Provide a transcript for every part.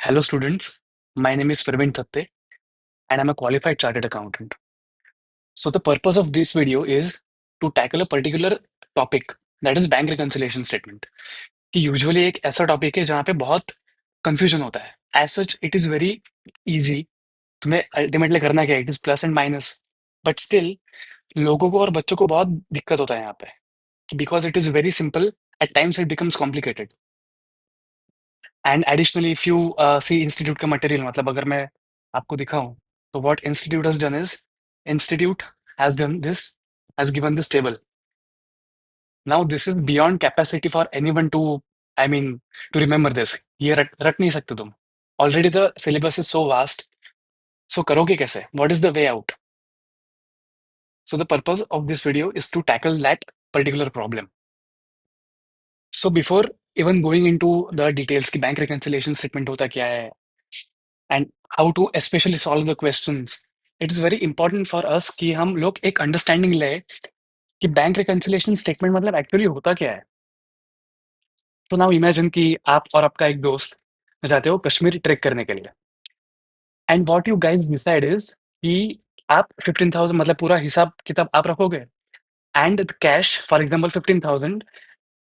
Hello, students. My name is Praveen Thatte, and I'm a qualified chartered accountant. So, the purpose of this video is to tackle a particular topic that is bank reconciliation statement. कि usually एक ऐसा topic है जहाँ पे बहुत confusion होता है. As such it is very easy. तुम्हें अल्टीमेटली करना क्या है, it is plus and minus. But still लोगों को और बच्चों को बहुत दिक्कत होता है यहाँ पे, because it is very simple. At times it becomes complicated. And additionally if you see institute का मटेरियल, मतलब अगर मैं आपको दिखाऊं, तो what institute has done is, institute has done this, has given this table. Now this is beyond capacity for anyone to, I mean, to remember this. ये रट नहीं सकते तुम. Already the syllabus is so vast. So करोगे कैसे? What is the way out? So the purpose of this video is to tackle that particular problem. So before even going into the details की bank reconciliation statement होता क्या है and how to specially solve the questions, it is very important for us कि हम लोग एक understanding ले कि बैंक रिकंसिलिएशन स्टेटमेंट मतलब एक्चुअली होता क्या है. तो नाउ इमेजिन कि आप और आपका एक दोस्त जाते हो कश्मीर ट्रेक करने के लिए, and what you guys decide is कि आप 15,000, मतलब पूरा हिसाब किताब आप रखोगे, and the cash for example 15,000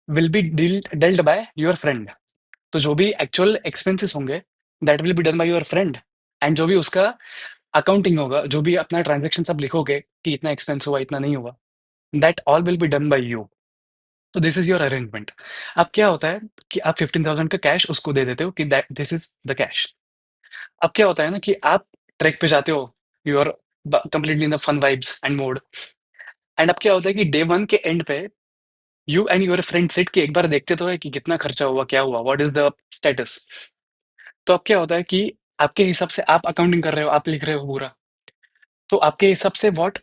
will be dealt by your friend. तो जो भी एक्चुअल एक्सपेंसेस होंगे that will be done by your friend, and जो भी उसका अकाउंटिंग होगा, जो भी अपना ट्रांजेक्शन सब लिखोगे कि इतना एक्सपेंस हुआ इतना नहीं हुआ, that all will be done by you. तो दिस इज योर अरेंजमेंट. अब क्या होता है कि आप 15,000 का कैश उसको दे देते हो कि दिस इज द कैश. अब क्या होता है ना कि आप ट्रैक पे जाते हो, you are completely in the fun vibes and mode. And अब क्या होता है कि डे वन के एंड पे you and your friend sit के एक बार देखते तो है कि कितना खर्चा हुआ, क्या हुआ, व्हाट इज द स्टेटस. तो अब क्या होता है कि आपके हिसाब से आप अकाउंटिंग कर रहे हो, आप लिख रहे हो पूरा. तो आपके हिसाब से what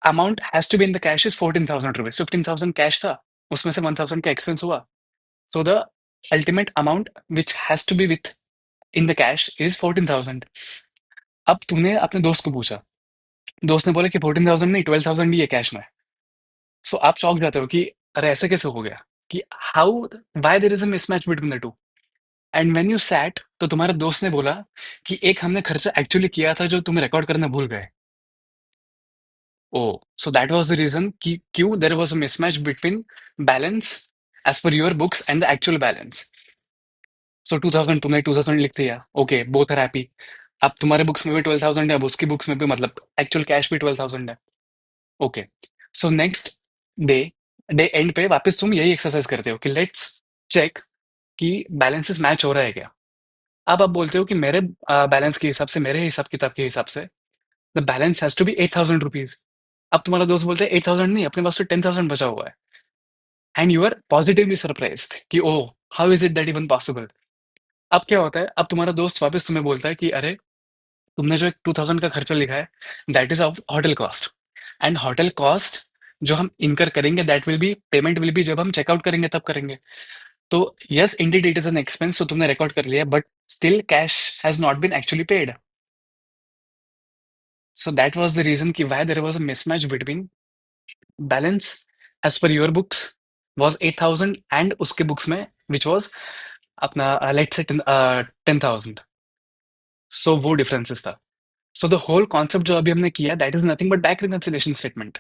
amount has to be in the cash is 14,000 rupees. 15,000 cash था, उसमें से 1,000 का एक्सपेंस हुआ. So the ultimate amount which has to be with in the cash is 14,000. अब तूने अपने दोस्त को पूछा, दोस्त ने बोला कि 14,000 नहीं, 12,000 ही है कैश में. सो आप चौंक जाते हो कि अरे ऐसे कैसे हो गया, कि how, why there is a mismatch between the two. And when you sat, तो तुम्हारे दोस्त ने बोला कि एक हमने खर्चा एक्चुअली किया था जो तुम रिकॉर्ड करना भूल गए. Oh, so that was the reason कि क्यों there was a mismatch between balance as per your books and the actual balance. So 2,000 तुमने 2,000 लिख दिया, ओके, बोथ आर हैप्पी. अब तुम्हारे बुक्स में भी 12,000 है, अब उसकी बुक्स में भी, मतलब एक्चुअल कैश भी 12,000 है. Okay. So next day, day and पे वापस तुम यही एक्सरसाइज करते हो कि लेट्स चेक कि बैलेंसेस मैच हो रहा है क्या. अब आप बोलते हो कि मेरे बैलेंस के हिसाब से, मेरे हिसाब किताब के हिसाब से the balance has to be 8,000 rupees. अब तुम्हारा दोस्त बोलते हैं 8,000 नहीं, अपने पास तो 10,000 बचा हुआ है. And you are positively surprised कि oh, how is it that even possible. अब क्या होता है, अब तुम्हारा दोस्त वापस तुम्हें बोलता है कि अरे, तुमने जो एक 2,000 का खर्चा लिखा है that is of hotel cost. And hotel cost जो हम इनकर करेंगे, that will be, payment will be जब हम चेकआउट करेंगे तब करेंगे. तो yes indeed it is an expense, तो तुमने रिकॉर्ड कर लिया, but still cash has not been actually paid. So that was the reason कि why there was a mismatch between balance as per your books was 8,000 and उसके books में which was अपना let's say 10,000. सो वो differences था. So the whole concept जो अभी हमने किया, that is nothing but back reconciliation statement.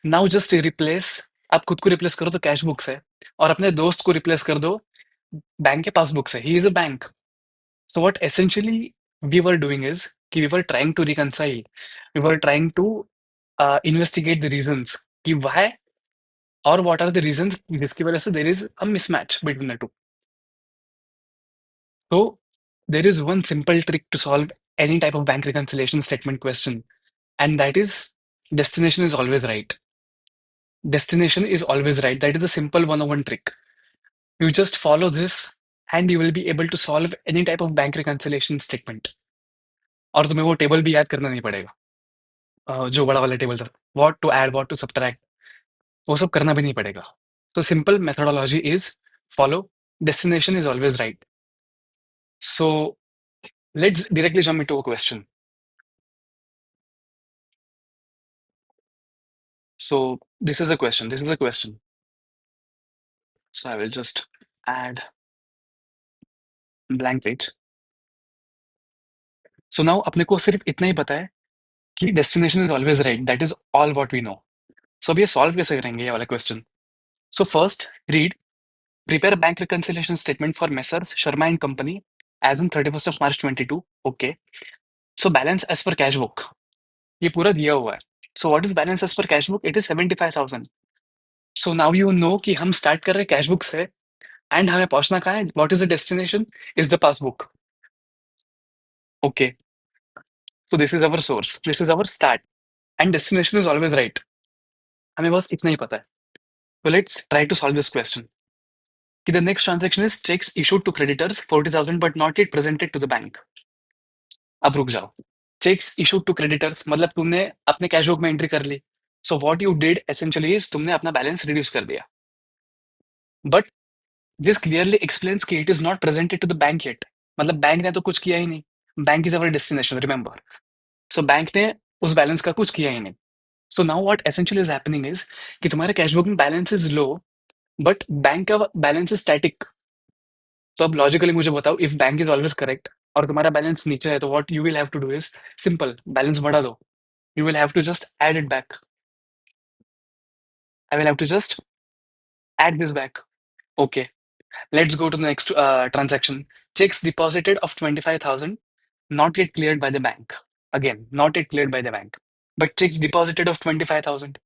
Now just replace, आप खुद को रिप्लेस करो तो कैश बुक से, और अपने दोस्त को रिप्लेस कर दो बैंक के पासबुक से. He is a bank. So what essentially we were doing is कि we were trying to reconcile, we were trying to investigate the reasons कि व्हाई, और व्हाट आर द रीजंस जिसकी वजह से there is a mismatch between the two. So there is one simple trick to solve any type of bank reconciliation statement question, and that is destination is always right. Destination is always right. That is a simple 101 trick. You just follow this and you will be able to solve any type of bank reconciliation statement. और तुम्हें वो table भी याद करना नहीं पड़ेगा. जो बड़ा वाला टेबल था, what to add, what to subtract, वो सब करना भी नहीं पड़ेगा. So simple methodology is follow. Destination is always right. So let's directly jump into a question. So this is a question. This is a question. So I will just add blank page. So now अपने को सिर्फ इतना ही पता है कि destination is always right, that is all what we know. So अब ये सॉल्व कैसे करेंगे ये वाला question? So first read, prepare a bank reconciliation statement for Messrs. Sharma and Company as on 31st of March 22. Okay. So balance as per cash book. ये पूरा दिया हुआ है. So what is balance as per cash book? It is 75,000. So now you know कि हम start कर रहे हैं cash book से and हमें पहुंचना कहाँ है? What is the destination? Is the passbook. Okay. So this is our source. This is our start. And destination is always right. हमें बस इतना ही पता है. So let's try to solve this question. कि the next transaction is checks issued to creditors 40,000 but not yet presented to the bank. अब रुक जाओ. चेक्स इशूड टू क्रेडिटर्स मतलब तुमने अपने कैश बुक में एंट्री कर ली. So what you did essentially is तुमने अपना बैलेंस रिड्यूस कर दिया. बट दिस क्लियरली एक्सप्लेन्स कि it is not presented to the bank yet. मतलब बैंक ने तो कुछ किया ही नहीं. Bank is our destination, remember. So bank ने उस बैलेंस का कुछ किया ही नहीं. So now what essentially is happening is कि तुम्हारे कैश बुक में balance is low but bank का बैलेंस इज स्टैटिक. तो अब लॉजिकली मुझे बताओ, if bank is always correct और तुम्हारा बैलेंस नीचे है तो what you will have to do is simple, balance बढ़ा दो. You will have to just add it back. I will have to just add this back. Okay, let's go to the next transaction. Checks deposited of 25,000, not yet cleared by the bank. Again, not yet cleared by the bank. But checks deposited of 25,000.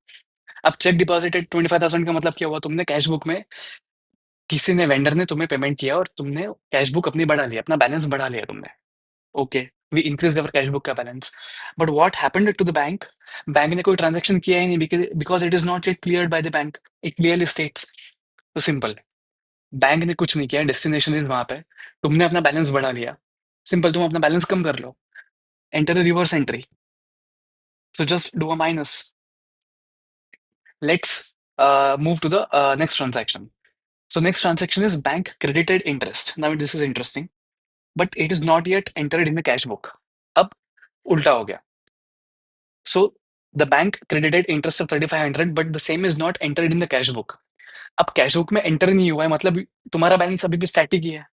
अब check deposited 25,000 का मतलब क्या हुआ? तुमने cash book में किसी ने vendor ने तुम्हें पेमेंट किया और तुमने कैश बुक अपनी बढ़ा ली, अपना बैलेंस बढ़ा लिया तुमने. Okay, we increase our cash book का balance. But what happened to the bank? Bank ने कोई ट्रांजैक्शन किया ही नहीं because it is not yet cleared by the bank. It clearly states. तो सिंपल, बैंक ने कुछ नहीं किया, डेस्टिनेशन इज वहां पे, तुमने अपना बैलेंस बढ़ा लिया. सिंपल, तुम अपना बैलेंस कम कर लो. Enter a reverse entry. So just do a minus. Let's move to the next transaction. So next transaction is bank credited interest. Now this is interesting, but it is not yet entered in the cash book. अब उल्टा हो गया. So the bank credited interest of 3,500, but the same is not entered in the cash book. अब cash book में enter नहीं हुआ है मतलब तुम्हारा बैलेंस अभी भी स्टैटिक ही है.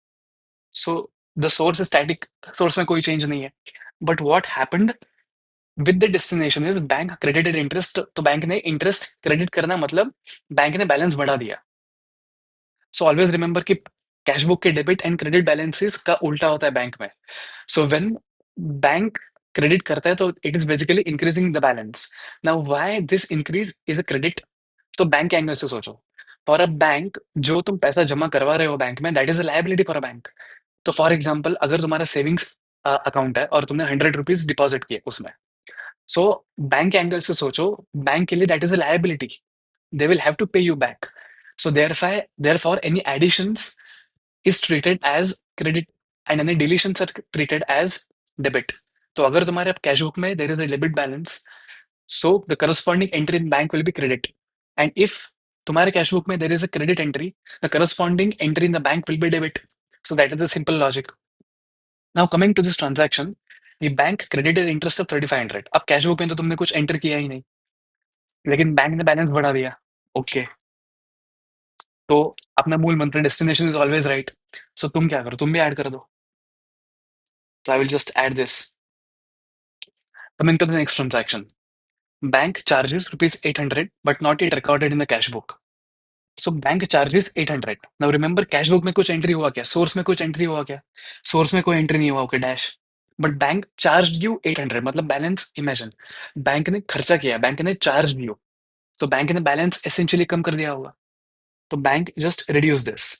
So the source static, source में कोई चेंज नहीं है. But what happened with the destination is bank credited interest. तो बैंक ने इंटरेस्ट क्रेडिट करना मतलब बैंक ने बैलेंस बढ़ा दिया. सो ऑलवेज रिमेंबर कि कैश बुक के डेबिट एंड क्रेडिट बैलेंसेस का उल्टा होता है बैंक में. सो व्हेन बैंक क्रेडिट करता है तो it is basically increasing the balance. Now why this increase is a credit? तो बैंक के एंगल से सोचो. फॉर अ बैंक, जो तुम पैसा जमा करवा रहे हो बैंक में, that is a liability for a bank. तो फॉर एग्जाम्पल, अगर तुम्हारा सेविंग्स अकाउंट है और तुमने 100 रुपीज डिपॉजिट किए उसमें, सो बैंक के एंगल से सोचो, बैंक के लिए that is a liability. They will have to pay you back. So therefore any additions is treated as credit and any deletions are treated as debit. तो अगर तुम्हारे कैश बुक में there is a debit balance, so the corresponding entry in bank will be credit. And if तुम्हारे cash book में there is a credit entry, the corresponding entry in the bank will be debit. So that is the simple logic. Now coming to this transaction, ये bank credited interest of 3,500. अब cash book में तो तुमने कुछ enter किया ही नहीं, लेकिन बैंक ने बैलेंस बढ़ा दिया. ओके, तो अपना मूल मंत्र डेस्टिनेशन इज ऑलवेज राइट. सो तुम क्या करो, तुम भी ऐड कर दो. तो I will just add this. Coming to the next transaction, bank charges rupees 800 but not yet recorded in the cash book. So bank charges 800. Now remember, cash book में कुछ एंट्री हुआ क्या? सोर्स में कुछ entry हुआ क्या? Source में कोई एंट्री नहीं हुआ. Okay, dash. But bank charge you 800, मतलब बैलेंस इमेजिन, बैंक ने खर्चा किया, बैंक ने चार्ज यू, तो बैंक ने बैलेंस एसेंशियली कम कर दिया होगा. तो bank just reduce this.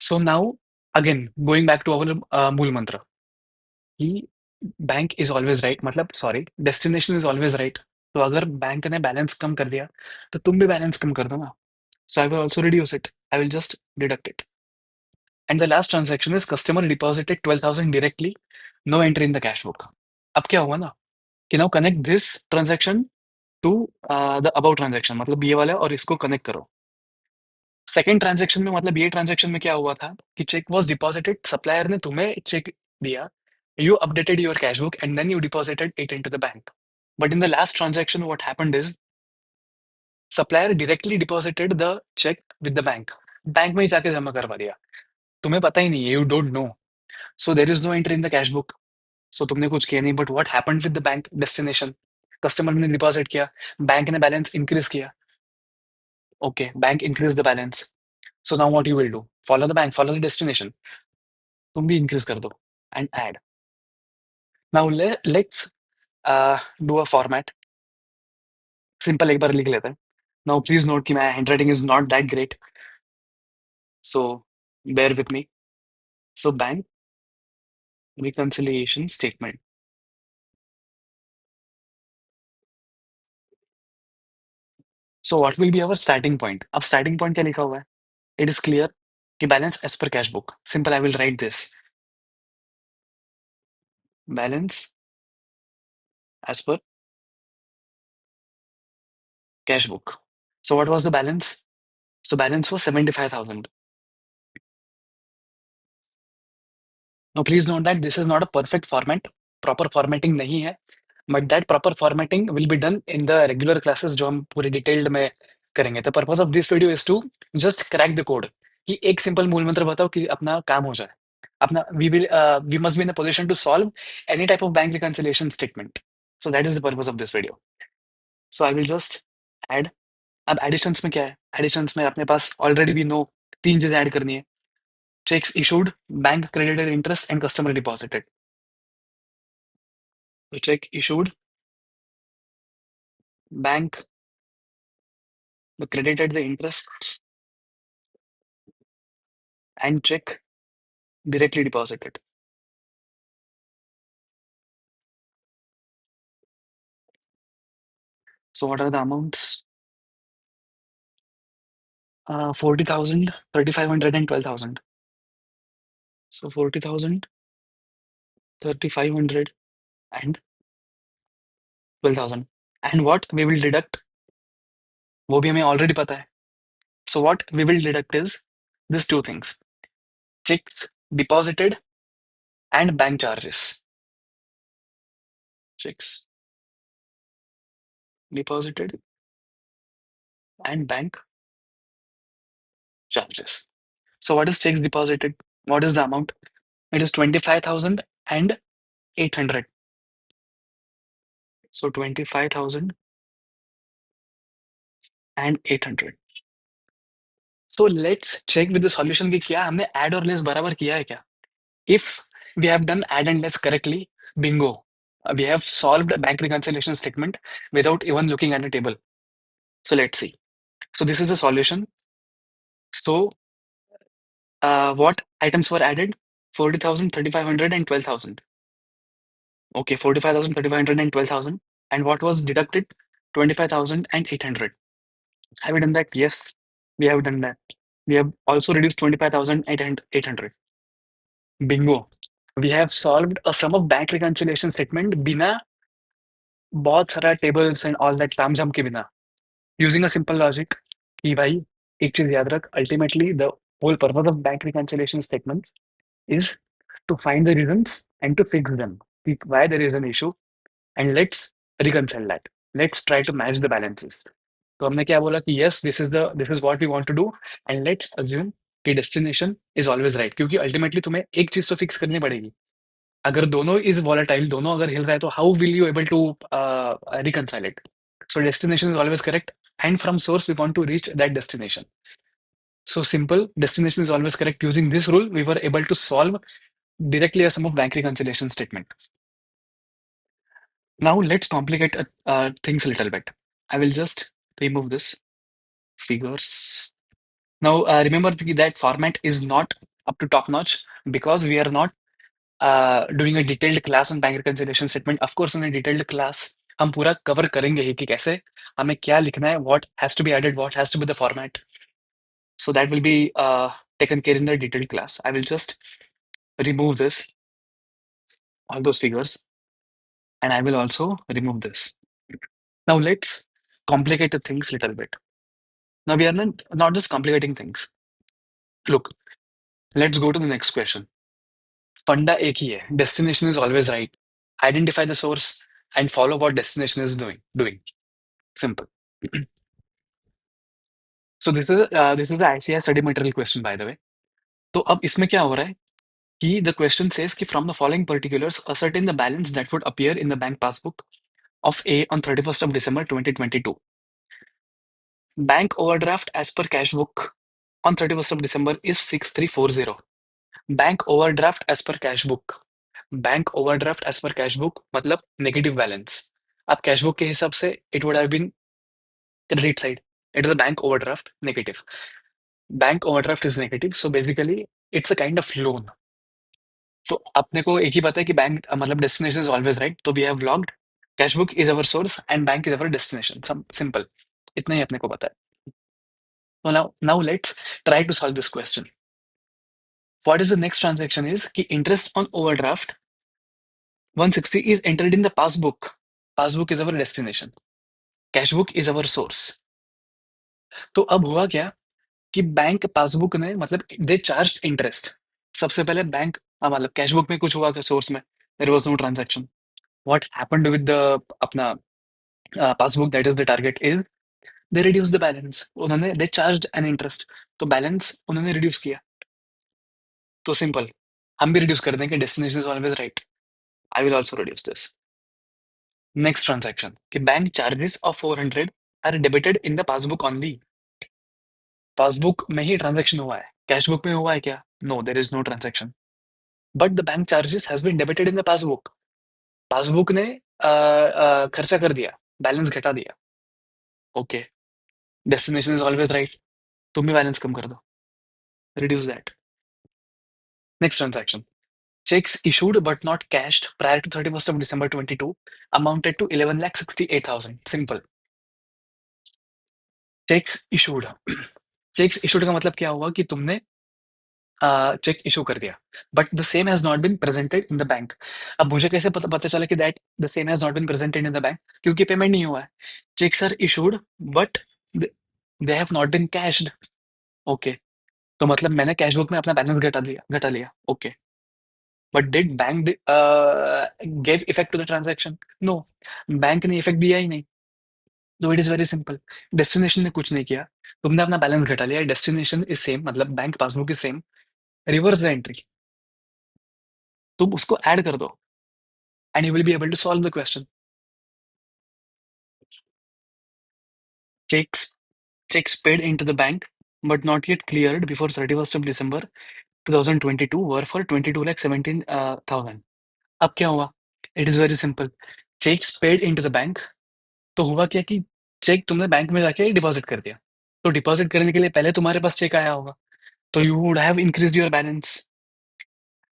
So now again going back to our मूल मंत्र कि बैंक इज ऑलवेज राइट, मतलब sorry, destination is always right. तो अगर बैंक ने बैलेंस कम कर दिया तो तुम भी बैलेंस कम कर दो ना. So I will also reduce it. I will just deduct it. And the last transaction is customer deposited 12,000 directly, no entry in the cash book. अब क्या हुआ ना कि now connect this transaction to the about transaction, मतलब ये वाला और इसको कनेक्ट करो. सेकंड ट्रांजेक्शन में, मतलब ये ट्रांजेक्शन में क्या हुआ था कि चेक वॉज डिपॉजिटेड, सप्लायर ने तुम्हें चेक दिया, you updated your cash book and then you deposited it into the bank. But in the last transaction, what happened is supplier directly deposited the check with the bank. Bank में ही जाके जमा करवा दिया. तुम्हें पता ही नहीं है, you don't know. So there is no entry in the cash book. सो तुमने कुछ किया नहीं, but what happened with the bank destination? Customer ने डिपॉजिट किया, बैंक ने बैलेंस इंक्रीज किया। Okay, bank increase the balance. So now what you will do? Follow the bank, follow the destination. तुम भी इंक्रीज कर दो and add. Now let's do a format. Simple एक बार लिख लेते हैं। नाउ प्लीज नोट कि my handwriting is not that great, so bear with me. So bank reconciliation statement. So what will be our starting point? अब starting point क्या लिखा हुआ है? It is clear कि balance as per cash book. Simple, I will write this. Balance as per cash book. So what was the balance? So balance was 75,000. Now please note that this is not a perfect format. Proper formatting नहीं है. But that proper formatting will be done in the regular classes जो हम पूरे detailed में करेंगे. The purpose of this video is to just crack the code. कि एक simple मूल मंत्र बताओ कि अपना काम हो जाए. अपना we must be in a position to solve any type of bank reconciliation statement. So that is the purpose of this video. So I will just add. अब एडिशंस में क्या है? एडिशंस में अपने पास ऑलरेडी भी नो तीन चीजें add करनी है. Cheques issued, bank credited interest and customer deposited. तो cheque issued, bank credited the interest, and check directly deposited. So what are the amounts? 40,000, 3,500 and 12,000. So 40,000, 3,500 and 12,000. And what we will deduct, वो भी हमें already पता है. So what we will deduct is these two things: checks deposited and bank charges. Checks deposited and bank charges. So what is checks deposited? What is the amount? It is 25,000 and 800. So 25,000 and 800. So let's check with the solution कि क्या हमने add और less बराबर किया है क्या? If we have done add and less correctly, bingo. We have solved a bank reconciliation statement without even looking at the table. So let's see. So this is the solution. So what items were added? 40,000, 3,500 and 12,000. Okay, 45,000, 3,500 and 12,000. And what was deducted? 25,000 and 800. Have we done that? Yes, we have done that. We have also reduced 25,000 and 800. Bingo. We have solved a sum of bank reconciliation statement बिना बहुत सारा tables and all that तामझाम के बिना. Using a simple logic कि भाई एक चीज याद रख, ultimately the whole purpose of bank reconciliation statements is to find the reasons and to fix them. Why there is an issue and let's reconcile that. Let's try to match the balances. तो हमने क्या बोला कि yes, this is what we want to do and let's assume कि destination is always right, क्योंकि ultimately तुम्हें एक चीज तो fix करनी पड़ेगी. अगर दोनों इज वॉलेटाइल, दोनों अगर हिल रहा है, तो how will you able to reconcile it? So destination is always correct and from source we want to reach that destination. So simple, destination is always correct. Using this rule, we were able to solve directly a sum of bank reconciliation statement. Now let's complicate things a little bit. I will just remove this figures. Now remember that format is not up to top notch because we are not doing a detailed class on bank reconciliation statement. Of course, in a detailed class, हम पूरा cover करेंगे ही कि कैसे हमें क्या लिखना है, what has to be added, what has to be the format. So that will be taken care in the detailed class. I will just remove this, all those figures, and I will also remove this. Now let's complicate the things a little bit. Now we are not just complicating things. Look, let's go to the next question. फंडा एक ही है, destination is always right. Identify the source and follow what destination is doing. Simple. So this is the ICI study material question by the way. तो अब इसमें क्या हो रहा है? कि the question says कि from the following particulars ascertain the balance that would appear in the bank passbook of A on 31st of December 2022. Bank overdraft as per cash book on 31st of December is 6340. Bank overdraft as per cash book, bank overdraft as per cash book मतलब negative balance. अब cash book के हिसाब से it would have been credit side, it is a bank overdraft negative. Bank overdraft is negative, so basically it's a kind of loan. तो अपने को एक ही पता है कि बैंक मतलब डेस्टिनेशन इज ऑलवेज राइट, तो we have logged cash book is our source and bank is our destination. Simple, इतना ही अपने को पता है. तो now let's try to solve this question. What is the next transaction is कि interest on overdraft 160 is entered in the passbook. Passbook is our destination. Cash book is our source. तो अब हुआ क्या कि बैंक पासबुक ने मतलब they charge interest. सबसे पहले बैंक मतलब कैश बुक में कुछ हुआ था सोर्स में, there was no transaction. What happened with the अपना passbook that is the target is they reduce the balance. उन्होंने दे चार्ज एन इंटरेस्ट, तो बैलेंस उन्होंने रिड्यूस किया. तो सिंपल, हम भी रिड्यूस कर दें कि destination is always right. I will also reduce this. Next transaction कि bank charges of 400 are debited in the passbook only. Passbook में ही ट्रांजैक्शन हुआ है, कैश बुक में हुआ है क्या? No, there is no transaction. But the bank charges has been debited in the passbook. Passbook ने खर्चा कर दिया, बैलेंस घटा दिया. Okay, destination is always right, तुम भी बैलेंस कम कर दो, reduce that. Next transaction, checks issued but not cashed prior to 31st of December 22 amounted to 11,68,000. Simple. Cheques issued. Cheques issued का मतलब क्या हुआ कि तुमने चेक इशू कर दिया but the same has not been presented in the bank. अब मुझे कैसे पता चला कि that the same has not been presented in the bank? क्योंकि पेमेंट नहीं हुआ है. Cheques are issued but they have not been cashed. Okay, तो मतलब मैंने कैश बुक में अपना बैलेंस घटा लिया. Okay, but did bank give effect to the transaction? No, bank ने इफेक्ट दिया ही नहीं. तो it is very simple, destination ने कुछ नहीं किया, तुमने अपना बैलेंस घटा लिया. डेस्टिनेशन इज सेम मतलब bank passbook is same, reverse the entry, तुम उसको ऐड कर दो and you will be able to solve the question. Checks checks paid into the bank but not yet cleared before 31st of December 2022 were for 22 lakh 17,000. अब क्या हुआ? It is very simple, checks paid into the bank. तो हुआ क्या कि check तुमने bank में जाके डिपॉजिट कर दिया. तो डिपॉजिट करने के लिए पहले तुम्हारे पास चेक आया होगा, तो you would have increase your balance.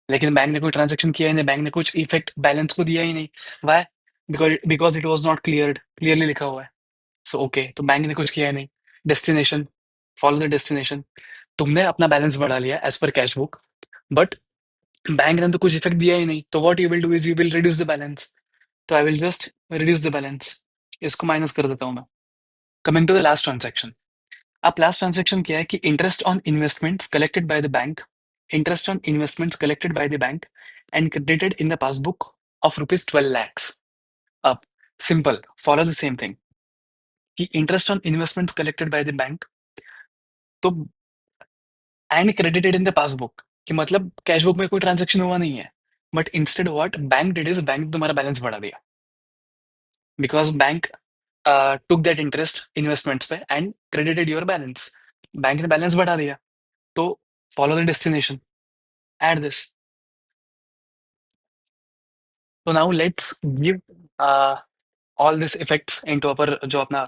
लेकिन बैंक ने कोई ट्रांजेक्शन किया ही नहीं, बैंक ने कुछ इफेक्ट बैलेंस को दिया ही नहीं. Why? Because it was not cleared, clearly लिखा हुआ है. सो ओके, तो बैंक ने कुछ किया नहीं. Destination, follow the destination. तुमने अपना बैलेंस बढ़ा लिया as per cash book, but bank ने तो कुछ इफेक्ट दिया ही नहीं. तो what you will do is you will reduce the balance. तो I will just reduce the balance, इसको माइनस कर देता हूँ मैं. Coming to the last transaction. अब लास्ट ट्रांजेक्शन क्या है कि interest on investments collected by the bank, interest on investments collected by the bank and credited in the passbook of rupees 12 lakhs. अब simple, follow the same thing कि interest on investments collected by the bank तो and credited in the passbook कि मतलब cash book में कोई transaction हुआ नहीं है. But instead what bank did is bank तुम्हारा बैलेंस बढ़ा दिया because bank took that interest investments पे and credited your balance. Bank ने बैलेंस बढ़ा दिया. तो follow the destination, add this. तो now let's give all this effects into our जो अपना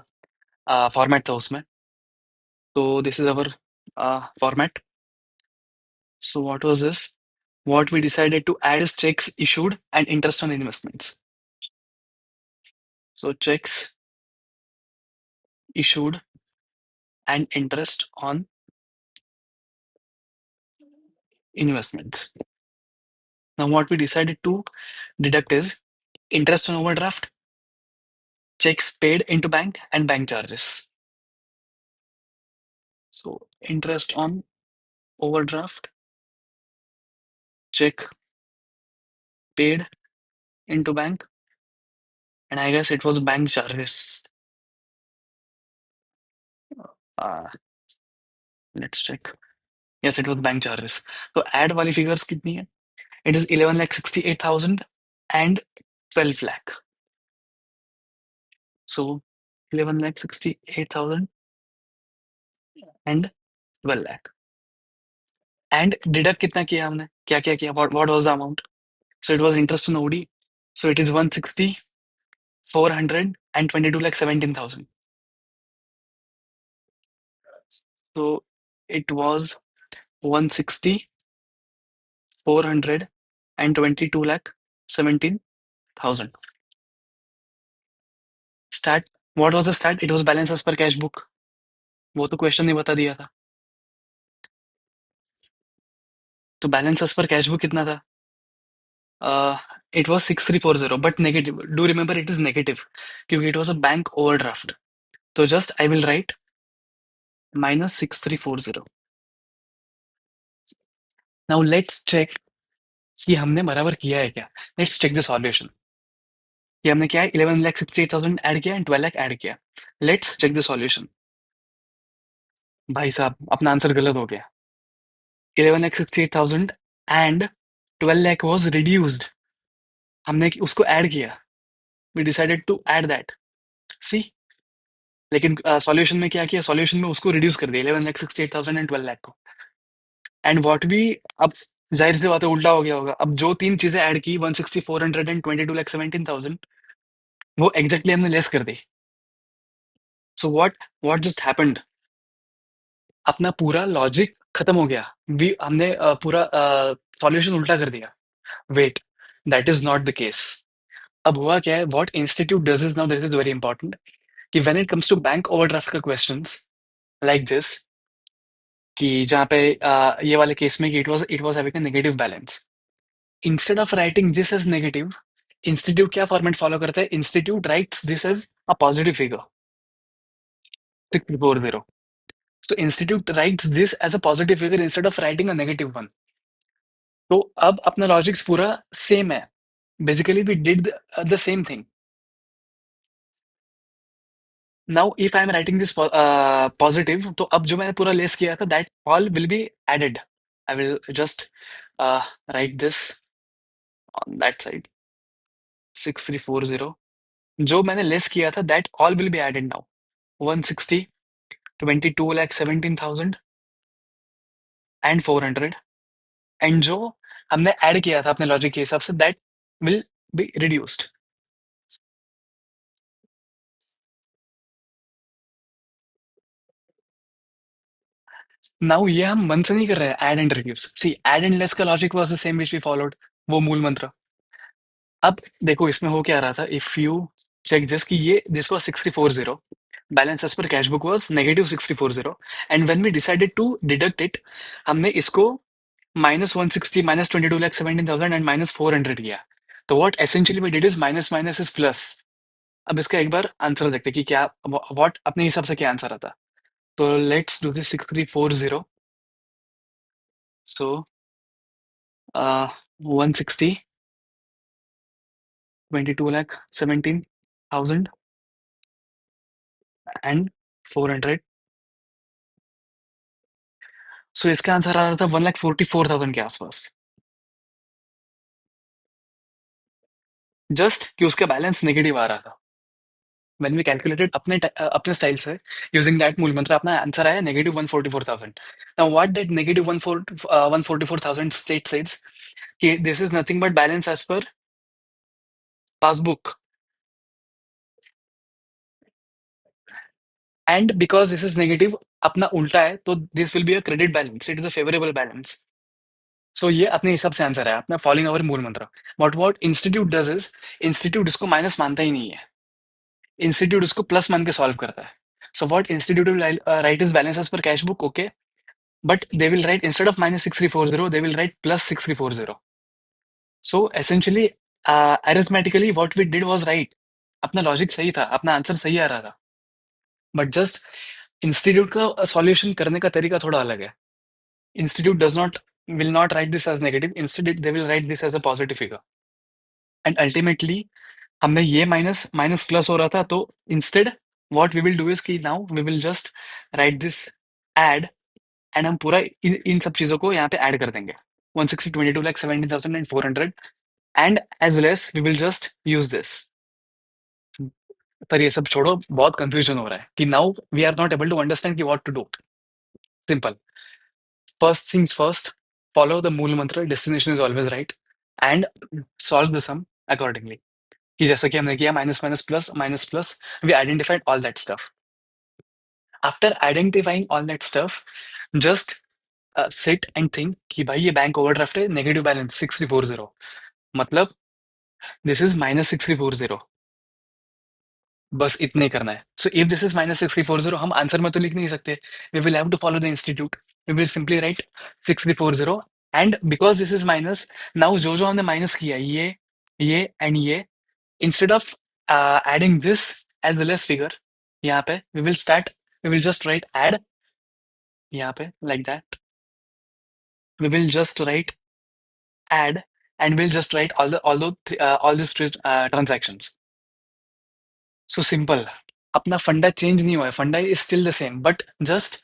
फॉर्मेट था उसमें. तो this is our format. So what was this? What we decided to add is checks issued and interest on investments. So checks issued and interest on investments. Now what we decided to deduct is interest on overdraft, checks paid into bank and bank charges. So interest on overdraft, check paid into bank, and I guess it was bank charges. Uh, let's check. Yes, it was bank charges. So add वाली figures कितनी है? It is 11,68,000 and 12 lakh. So 11,68,000 and 12 lakh. And deduct कितना किया हमने? क्या-क्या किया? What was the amount? So it was interest on OD. So it is 160, 400 and 22 lakh 17,000. So it was 160, 400 and 22 lakh 17,000. Stat. What was the stat? It was balance as per cash book. वो तो question ने बता दिया था. तो balance as per cash book कितना था? It was 6340 but negative. Do remember it is negative क्योंकि it was a bank overdraft. तो just I will write -6340. Now let's check कि हमने बराबर किया है क्या. Let's check the solution. ये हमने क्या है, 11,68,000 ऐड किया एंड 12 लाख ऐड किया. Let's check the solution. भाई साहब अपना आंसर गलत हो गया. 11,68,000 एंड 12 लाख वाज रिड्यूस्ड. हमने उसको ऐड किया. We decided to add that. See. लेकिन सॉल्यूशन में क्या किया, सॉल्यूशन में उसको रिड्यूस कर दिया 11,68,000 एंड 12 लाख को. एंड व्हाट वी अब जाहिर सी बात है उल्टा हो गया होगा. अब जो तीन चीजें ऐड की 160, 400 एंड 22 लाख 17,000 वो एग्जैक्टली हमने लेस कर दी. सो व्हाट जस्ट हैपेंड, अपना पूरा लॉजिक खत्म हो गया. हमने पूरा सॉल्यूशन उल्टा कर दिया. Wait, that is not the case. अब हुआ क्या है, what institute does is now that is very important कि when it comes to bank overdraft का क्वेश्चंस लाइक दिस, कि जहाँ पे ये वाले केस में कि it was having a negative balance. Instead of writing this as negative, institute क्या फॉर्मेट फॉलो करता है, institute writes this as a positive figure 6340. So institute writes this as a positive figure instead of writing a negative one. तो अब अपना logics पूरा same है. Basically we did the same thing. Now if I am writing this positive, तो अब जो मैंने पूरा लेस किया था that all will be added. I will just write this on that side 6340. जो मैंने लेस किया था that all will be added now. 160, 22 lakh 17,000 and 400. And जो हमने ऐड किया था अपने लॉजिक के हिसाब से that will be reduced. Now ये हम मन से नहीं कर रहे हैं add and reduce. See, add and less का logic was the same which we followed, वो मूल मंत्र. अब देखो इसमें हो क्या रहा था, इफ यू चेक दिस कि ये this was 6340, balance as per cash book was -6340 and when we decided to deduct it, हमने इसको -160, -22 लाख 17,000 एंड -400 किया. तो what essentially we did is minus minus is plus. अब इसका एक बार आंसर देखते हैं कि क्या व्हाट अपने हिसाब से क्या आंसर आता. तो let's do this 6340. So 160, 22 lakh 17,000 and 400. सो इसका आंसर आ रहा था 1,44,000 के आसपास. जस्ट कि उसका बैलेंस नेगेटिव आ रहा था. व्हेन वी कैलकुलेटेड अपने स्टाइल से यूजिंग दैट मूल मंत्र, अपना आंसर आया -144,000. नाउ व्हाट दैट -144,000 स्टेट सेड्स कि this is nothing but balance as per passbook. And because this is negative, अपना उल्टा है तो this will be a credit balance, it is a favourable balance. So ये अपने हिसाब से आंसर है, अपना फॉलोइंग अवर मूल मंत्र. But what institute does is, institute इसको माइनस मानता ही नहीं है. इंस्टीट्यूट इसको प्लस मान के सॉल्व करता है. So what institute will write is balance as per cash book, okay, but they will write instead of -6340 they will write +6340. So essentially arithmetically what we did was right. अपना logic सही था, अपना answer सही आ रहा था. But just institute का solution करने का तरीका थोड़ा अलग है. Institute does not will not write this as negative. Instead, they will write this as a positive figure. And ultimately, हमने ये माइनस माइनस प्लस हो रहा था, तो instead what we will do is कि now we will just write this add, and हम पूरा इन सब चीजों को यहाँ पे ऐड कर देंगे. 160, 22 lakh 17,400, and as less we will just use this. पर ये सब छोड़ो, बहुत कंफ्यूजन हो रहा है कि now we are not able to understand कि what to do. Simple. First things first, follow the मूल मंत्र, destination is always right, and solve the sum accordingly. कि जैसा कि हमने किया minus minus plus, we identified all that stuff. After identifying all that stuff, just sit and think कि भाई ये बैंक ओवरड्राफ्ट है, नेगेटिव बैलेंस 6340, मतलब दिस इज -6340. बस इतने करना है. सो इफ दिस इज -6340, हम आंसर में तो लिख नहीं सकते. We will have to follow the institute. We will simply write 6340, and because this is minus, now जो जो हमने माइनस किया, ये एंड ये, instead of adding this as well as figure, यहाँ पे we will just write add, यहाँ पे like that. We will just write add, and we'll just write all these transactions. So simple. अपना फंडा change नहीं हुआ है, फंडा is still the same, but just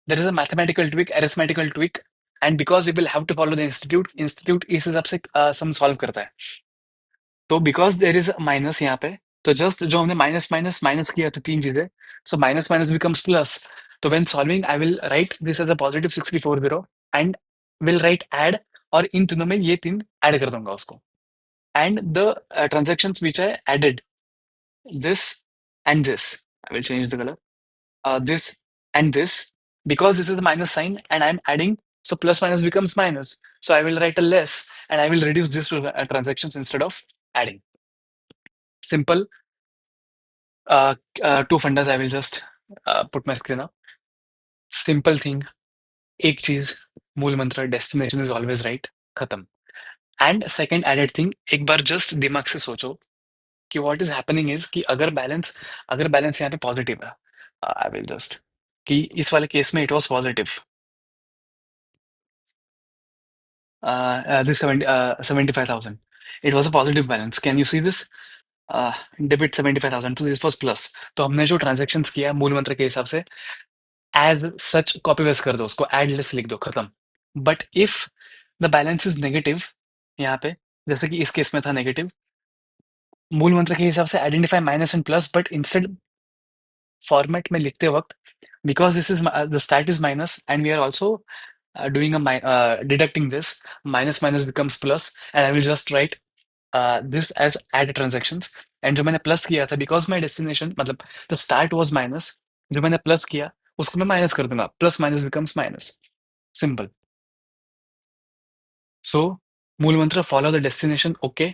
there is a mathematical tweak, arithmetical tweak, and because we will have to follow the institute इस हिसाब से sum solve करता है. तो बिकॉज देयर इज माइनस यहाँ पे, तो जस्ट जो हमने माइनस माइनस माइनस किया था तीन चीजें, so minus minus becomes plus. तो when solving I will write this as a positive 6340, and will write add, और इन तीनों में ये तीन ऐड कर दूंगा उसको. And the transactions which I added, this and this, I will change the color, this and this, because this is the minus sign and I'm adding, so plus minus becomes minus. So I will write a less, and I will reduce these two transactions instead of adding. Simple. Two fundas I will just put my screen up. Simple thing. एक चीज, मूल मंत्र, destination is always right, खत्म. And second added thing, एक बार just दिमाग से सोचो कि व्हाट इज हैपनिंग इज कि अगर बैलेंस यहाँ पे पॉजिटिव है, आई विल जस्ट, कि इस वाले केस में it was positive, this 75,000, it was a positive balance. Can you see this? Debit 75,000, तो दिस वाज प्लस. तो हमने जो ट्रांजेक्शन्स किया मूल मंत्र के हिसाब से, एज सच कॉपी पेस्ट कर दो उसको, एड लेस लिख दो, खत्म. But if the balance is negative, यहाँ पे जैसे कि इस केस में था नेगेटिव, मूल मंत्र के हिसाब से identify minus and plus, but instead format में लिखते वक्त, because this is the start is minus and we are also doing deducting this, minus minus becomes plus, and I will just write this as add transactions. And जो मैंने plus किया था, because my destination मतलब the start was minus, जो मैंने plus किया उसको मैं माइनस कर दूंगा, plus minus becomes minus. Simple. So मूल मंत्र, follow the destination, okay,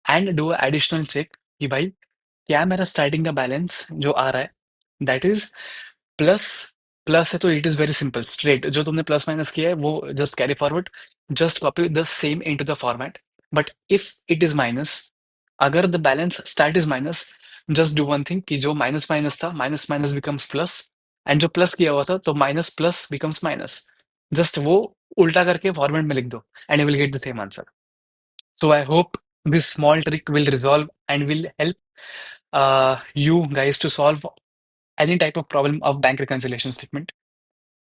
and do additional check कि भाई क्या मेरा स्टार्टिंग का बैलेंस जो आ रहा है दैट इज प्लस. प्लस है तो it is very simple, straight जो तुमने प्लस माइनस किया है वो just carry forward, just copy the same into the format. But if it is minus, अगर the balance start is minus, just do one thing कि जो minus minus था, minus minus becomes plus, and जो plus किया हुआ था तो minus plus becomes minus, just वो उल्टा करके फॉर्मेट में लिख दो, and you will get the same answer. So I hope this small trick will resolve and will help you guys to solve any type of problem of bank reconciliation statement.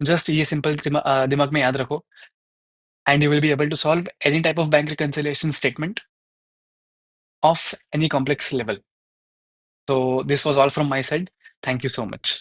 Just ये simple दिमाग में याद रखो, and you will be able to solve any type of bank reconciliation statement of any complex level. So this was all from my side. Thank you so much.